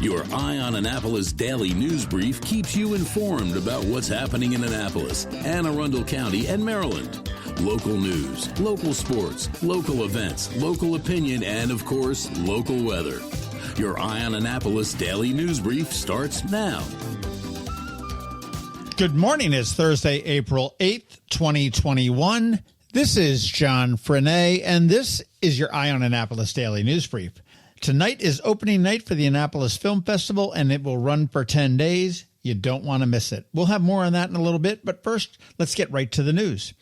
Your Eye on Annapolis daily news brief keeps you informed about what's happening in Annapolis, Anne Arundel County, and Maryland. Local news, local sports, local events, local opinion, and, of course, local weather. Your Eye on Annapolis daily news brief starts now. Good morning. It's Thursday, April 8th, 2021. This is John Frenaye, and this is your Eye on Annapolis daily news brief. Tonight is opening night for the Annapolis Film Festival, and it will run for 10 days. You don't want to miss it. We'll have more on that in a little bit, but first, let's get right to the news.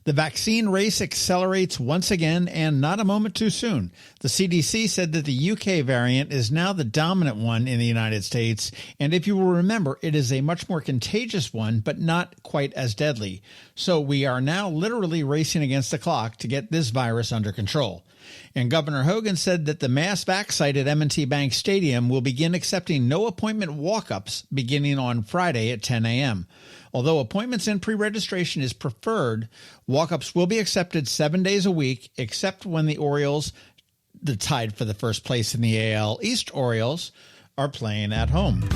The vaccine race accelerates once again, and not a moment too soon. The CDC said that the UK variant is now the dominant one in the United States, and if you will remember, it is a much more contagious one, but not quite as deadly. So we are now literally racing against the clock to get this virus under control. And Govenor Hogan said that the mass vac site at M&T Bank Stadium will begin accepting no appointment walk-ups beginning on Friday at 10 a.m. Although appointments and pre-registration is preferred, walk-ups will be accepted 7 days a week, except when the Orioles, the tied for the first place in the AL East Orioles, are playing at home.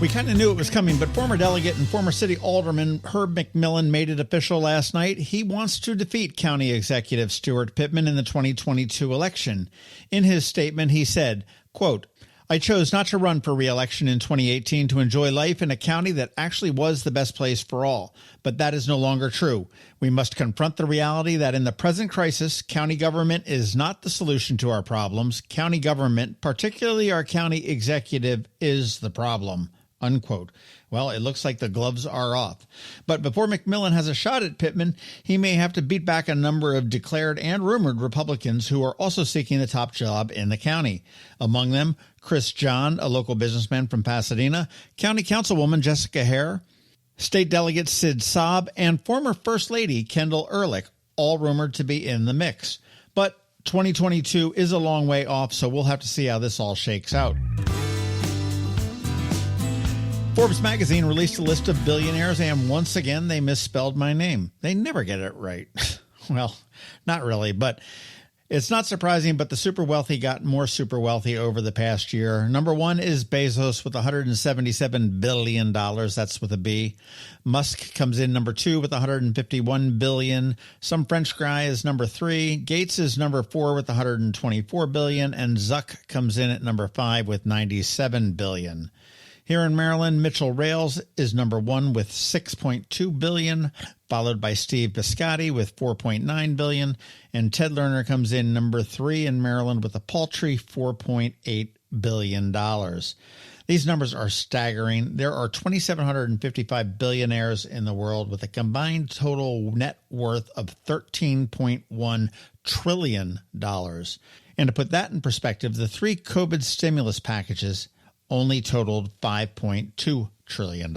We kind of knew it was coming, but former delegate and former city alderman Herb McMillan made it official last night. He wants to defeat County Executive Stuart Pittman in the 2022 election. In his statement, he said, quote, "I chose not to run for re-election in 2018 to enjoy life in a county that actually was the best place for all. But that is no longer true. We must confront the reality that in the present crisis, county government is not the solution to our problems. County government, particularly our county executive, is the problem." Unquote. Well, it looks like the gloves are off. But before McMillan has a shot at Pittman, he may have to beat back a number of declared and rumored Republicans who are also seeking the top job in the county. Among them, Chris John, a local businessman from Pasadena, County Councilwoman Jessica Hare, State Delegate Sid Saab, and former First Lady Kendall Ehrlich, all rumored to be in the mix. But 2022 is a long way off, so we'll have to see how this all shakes out. Forbes magazine released a list of billionaires, and once again, they misspelled my name. They never get it right. Well, not really, but it's not surprising, but the super wealthy got more super wealthy over the past year. Number one is Bezos with $177 billion. That's with a B. Musk comes in number two with $151 billion. Some French guy is number three. Gates is number four with $124 billion. And Zuck comes in at number five with $97 billion. Here in Maryland, Mitchell Rales is number one with $6.2 billion, followed by Steve Biscotti with $4.9 billion, and Ted Lerner comes in number three in Maryland with a paltry $4.8 billion. These numbers are staggering. There are 2,755 billionaires in the world with a combined total net worth of $13.1 trillion. And to put that in perspective, the three COVID stimulus packages only totaled $5.2 trillion.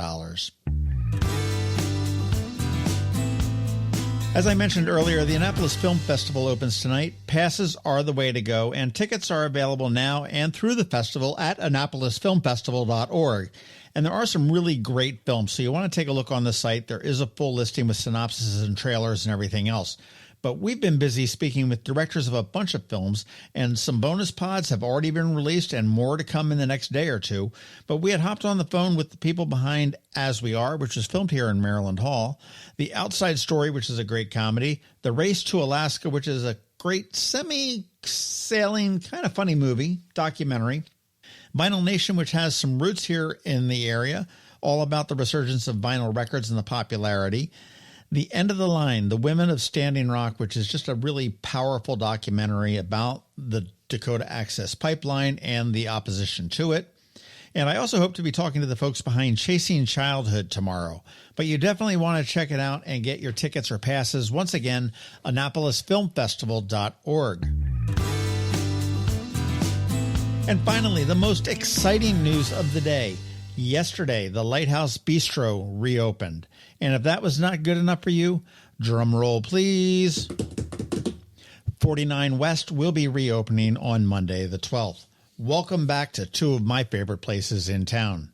As I mentioned earlier, the Annapolis Film Festival opens tonight. Passes are the way to go, and tickets are available now and through the festival at AnnapolisFilmFestival.org. And there are some really great films, so you want to take a look on the site. There is a full listing with synopses and trailers and everything else. But we've been busy speaking with directors of a bunch of films, and some bonus pods have already been released and more to come in the next day or two. But we had hopped on the phone with the people behind As We Are, which was filmed here in Maryland Hall, The Outside Story, which is a great comedy, The Race to Alaska, which is a great semi-sailing, kind of funny movie, documentary, Vinyl Nation, which has some roots here in the area, all about the resurgence of vinyl records and the popularity, The End of the Line, The Women of Standing Rock, which is just a really powerful documentary about the Dakota Access Pipeline and the opposition to it. And I also hope to be talking to the folks behind Chasing Childhood tomorrow. But you definitely want to check it out and get your tickets or passes. Once again, AnnapolisFilmFestival.org. And finally, the most exciting news of the day. Yesterday, the Light House Bistro reopened. And if that was not good enough for you, drum roll, please. 49 West will be reopening on Monday, the 12th. Welcome back to two of my favorite places in town.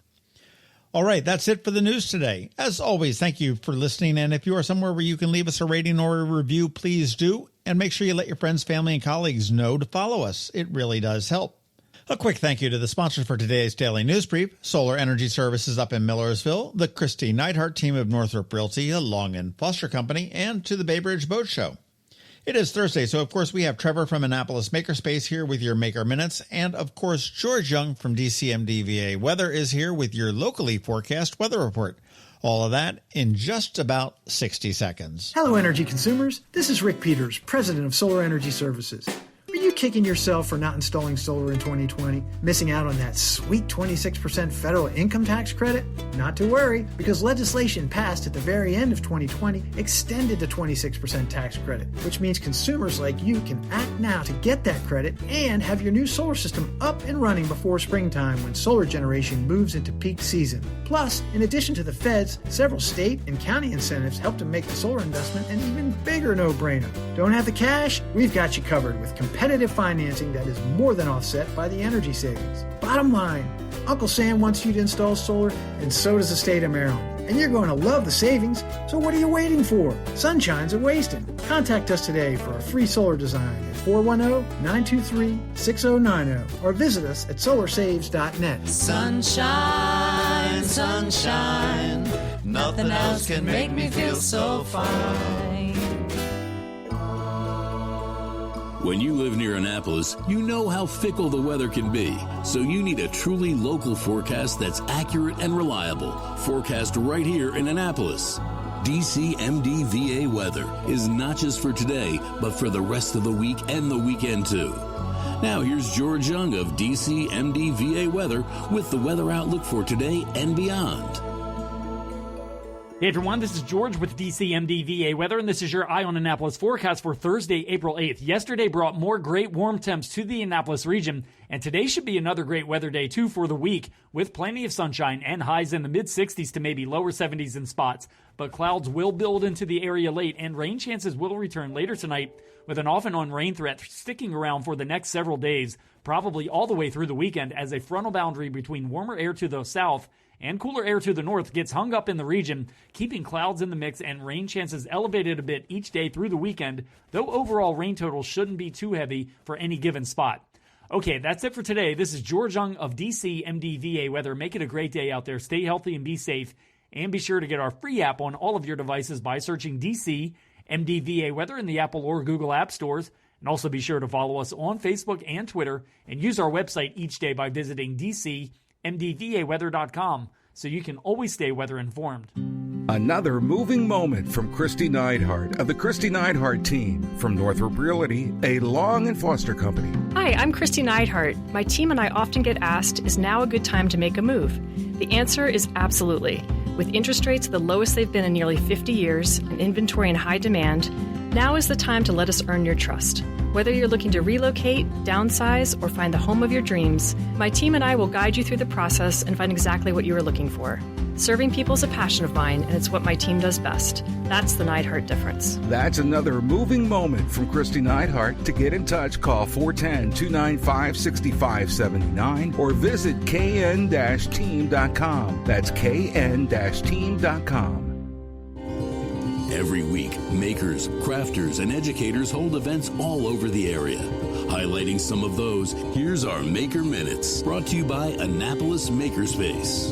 All right, that's it for the news today. As always, thank you for listening. And if you are somewhere where you can leave us a rating or a review, please do. And make sure you let your friends, family, and colleagues know to follow us. It really does help. A quick thank you to the sponsors for today's Daily News Brief, Solar Energy Services up in Millersville, the Kristi Neidhardt Team of Northrop Realty, a Long and Foster Company, and to the Bay Bridge Boat Show. It is Thursday, so of course we have Trevor from Annapolis Makerspace here with your Maker Minutes, and of course George Young from DCMDVA Weather is here with your locally forecast weather report. All of that in just about 60 seconds. Hello, energy consumers. This is Rick Peters, president of Solar Energy Services. Are you kicking yourself for not installing solar in 2020, missing out on that sweet 26% federal income tax credit? Not to worry, because legislation passed at the very end of 2020 extended the 26% tax credit, which means consumers like you can act now to get that credit and have your new solar system up and running before springtime when solar generation moves into peak season. Plus, in addition to the feds, several state and county incentives help to make the solar investment an even bigger no-brainer. Don't have the cash? We've got you covered with competitive financing that is more than offset by the energy savings. Bottom line, Uncle Sam wants you to install solar, and so does the state of Maryland. And you're going to love the savings, so what are you waiting for? Sunshine's a wasting. Contact us today for a free solar design at 410-923-6090 or visit us at solarsaves.net. Sunshine, sunshine, nothing else can make me feel so fine. When you live near Annapolis, you know how fickle the weather can be. So you need a truly local forecast that's accurate and reliable. Forecast right here in Annapolis. DCMDVA Weather is not just for today, but for the rest of the week and the weekend too. Now here's George Young of DCMDVA Weather with the weather outlook for today and beyond. Hey everyone, this is George with DCMDVA Weather, and this is your Eye on Annapolis forecast for Thursday, April 8th. Yesterday brought more great warm temps to the Annapolis region, and today should be another great weather day too for the week, with plenty of sunshine and highs in the mid-60s to maybe lower 70s in spots. But clouds will build into the area late, and rain chances will return later tonight, with an off-and-on rain threat sticking around for the next several days, probably all the way through the weekend, as a frontal boundary between warmer air to the south and cooler air to the north gets hung up in the region, keeping clouds in the mix and rain chances elevated a bit each day through the weekend, though overall rain totals shouldn't be too heavy for any given spot. Okay, that's it for today. This is George Young of DCMDVA Weather. Make it a great day out there. Stay healthy and be safe. And be sure to get our free app on all of your devices by searching DCMDVA Weather in the Apple or Google App Stores. And also be sure to follow us on Facebook and Twitter, and use our website each day by visiting DCMDVAweather.com so you can always stay weather informed. Another moving moment from Kristi Neidhardt of the Kristi Neidhardt Team from Northrop Realty, a Long and Foster Company. Hi, I'm Kristi Neidhardt. My team and I often get asked, is now a good time to make a move? The answer is absolutely. With interest rates the lowest they've been in nearly 50 years and inventory in high demand, now is the time to let us earn your trust. Whether you're looking to relocate, downsize, or find the home of your dreams, my team and I will guide you through the process and find exactly what you are looking for. Serving people is a passion of mine, and it's what my team does best. That's the Neidhardt difference. That's another moving moment from Kristi Neidhardt. To get in touch, call 410-295-6579 or visit kn-team.com. That's kn-team.com. Every week, makers, crafters, and educators hold events all over the area. Highlighting some of those, here's our Maker Minutes, brought to you by Annapolis Makerspace.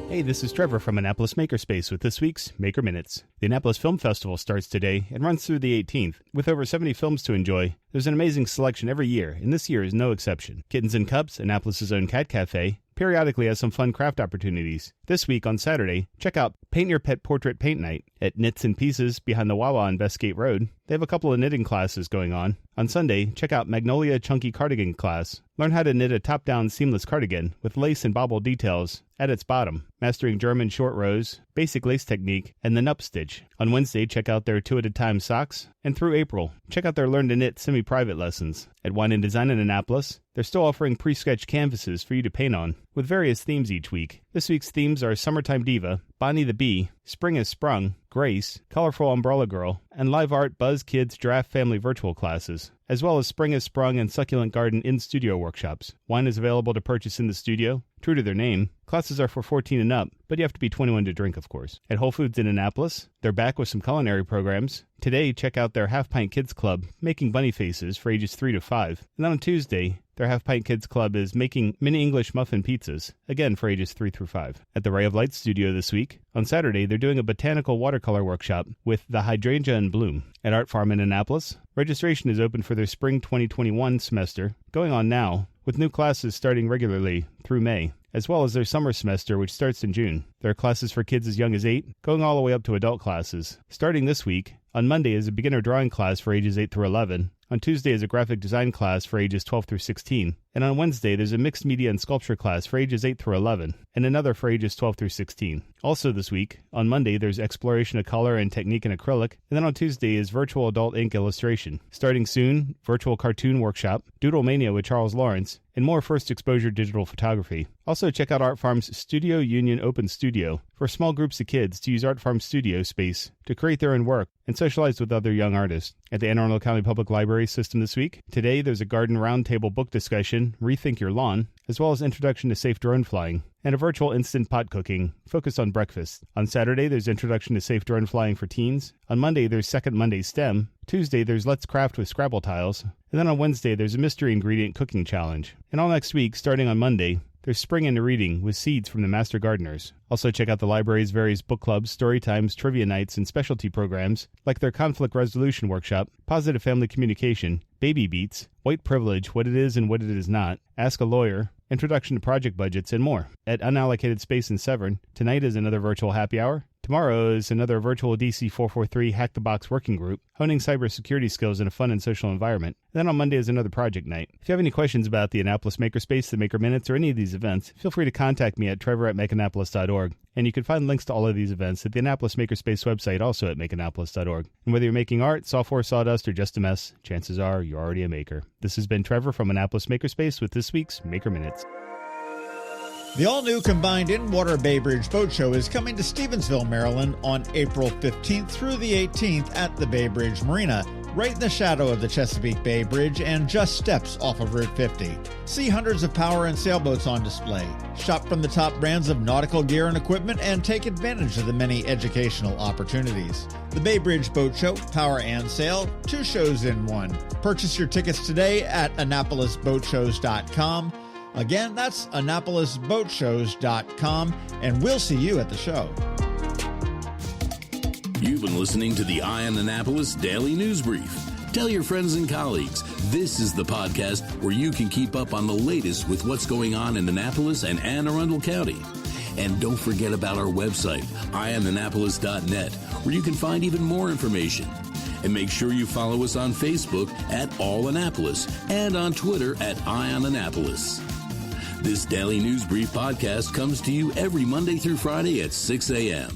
Hey, this is Trevor from Annapolis Makerspace with this week's Maker Minutes. The Annapolis Film Festival starts today and runs through the 18th. With over 70 films to enjoy, there's an amazing selection every year, and this year is no exception. Kittens and Cups, Annapolis' own cat cafe, periodically has some fun craft opportunities. This week on Saturday, check out Paint Your Pet Portrait Paint Night at Knits and Pieces behind the Wawa on Bestgate Road. They have a couple of knitting classes going on. On Sunday, check out Magnolia Chunky Cardigan class. Learn how to knit a top-down seamless cardigan with lace and bobble details at its bottom, mastering German short rows, basic lace technique, and the nup stitch. On Wednesday, check out their 2-at-a-time socks. And through April, check out their Learn to Knit semi-private lessons. At Wine and Design in Annapolis, they're still offering pre-sketched canvases for you to paint on, with various themes each week. This week's themes are Summertime Diva, Bonnie the Bee, Spring Has Sprung, Grace, Colorful Umbrella Girl, and Live Art Buzz Kids Giraffe Family virtual classes, as well as Spring Has Sprung and Succulent Garden in-studio workshops. Wine is available to purchase in the studio. True to their name, classes are for 14 and up, but you have to be 21 to drink, of course. At Whole Foods in Annapolis, they're back with some culinary programs. Today, check out their Half Pint Kids Club, making bunny faces for ages 3 to 5. And then on Tuesday, their Half Pint Kids Club is making mini English muffin pizzas, again for ages 3 through 5. At the Ray of Light studio this week, on Saturday, they're doing a botanical watercolor workshop with the hydrangea in bloom. At Art Farm in Annapolis, registration is open for their spring 2021 semester, going on now, with new classes starting regularly through May, as well as their summer semester, which starts in June. There are classes for kids as young as 8, going all the way up to adult classes. Starting this week, on Monday is a beginner drawing class for ages 8 through 11. On Tuesday is a graphic design class for ages 12 through 16. And on Wednesday, there's a mixed media and sculpture class for ages 8 through 11, and another for ages 12 through 16. Also this week, on Monday, there's exploration of color and technique in acrylic, and then on Tuesday is virtual adult ink illustration. Starting soon, virtual cartoon workshop, Doodle Mania with Charles Lawrence, and more first exposure digital photography. Also check out Art Farm's Studio Union Open Studio for small groups of kids to use Art Farm's studio space to create their own work and socialize with other young artists. At the Anne Arundel County Public Library system this week, today there's a garden roundtable book discussion, Rethink Your Lawn, as well as Introduction to Safe Drone Flying, and a virtual instant pot cooking focused on breakfast. On Saturday, there's Introduction to Safe Drone Flying for teens. On Monday, there's Second Monday STEM. Tuesday, there's Let's Craft with Scrabble Tiles. And then on Wednesday, there's a mystery ingredient cooking challenge. And all next week, starting on Monday, there's Spring into Reading with seeds from the Master Gardeners. Also check out the library's various book clubs, story times, trivia nights, and specialty programs like their conflict resolution workshop, positive family communication, baby beats, white privilege, what it is and what it is not, ask a lawyer, introduction to project budgets, and more. At Unallocated Space in Severn, tonight is another virtual happy hour. Tomorrow is another virtual DC 443 Hack the Box working group, honing cybersecurity skills in a fun and social environment. And then on Monday is another project night. If you have any questions about the Annapolis Makerspace, the Maker Minutes, or any of these events, feel free to contact me at trevor@makeannapolis.org. And you can find links to all of these events at the Annapolis Makerspace website, also at makeannapolis.org. And whether you're making art, software, sawdust, or just a mess, chances are you're already a maker. This has been Trevor from Annapolis Makerspace with this week's Maker Minutes. The all-new combined in-water Bay Bridge Boat Show is coming to Stevensville, Maryland on April 15th through the 18th at the Bay Bridge Marina, right in the shadow of the Chesapeake Bay Bridge and just steps off of Route 50. See hundreds of power and sailboats on display. Shop from the top brands of nautical gear and equipment and take advantage of the many educational opportunities. The Bay Bridge Boat Show, Power and Sail, 2 shows in one. Purchase your tickets today at AnnapolisBoatShows.com. Again, that's AnnapolisBoatShows.com, and we'll see you at the show. You've been listening to the Eye on Annapolis Daily News Brief. Tell your friends and colleagues, this is the podcast where you can keep up on the latest with what's going on in Annapolis and Anne Arundel County. And don't forget about our website, eyeonannapolis.net, where you can find even more information. And make sure you follow us on Facebook at All Annapolis and on Twitter at Eye on Annapolis. This Daily News Brief podcast comes to you every Monday through Friday at 6 a.m.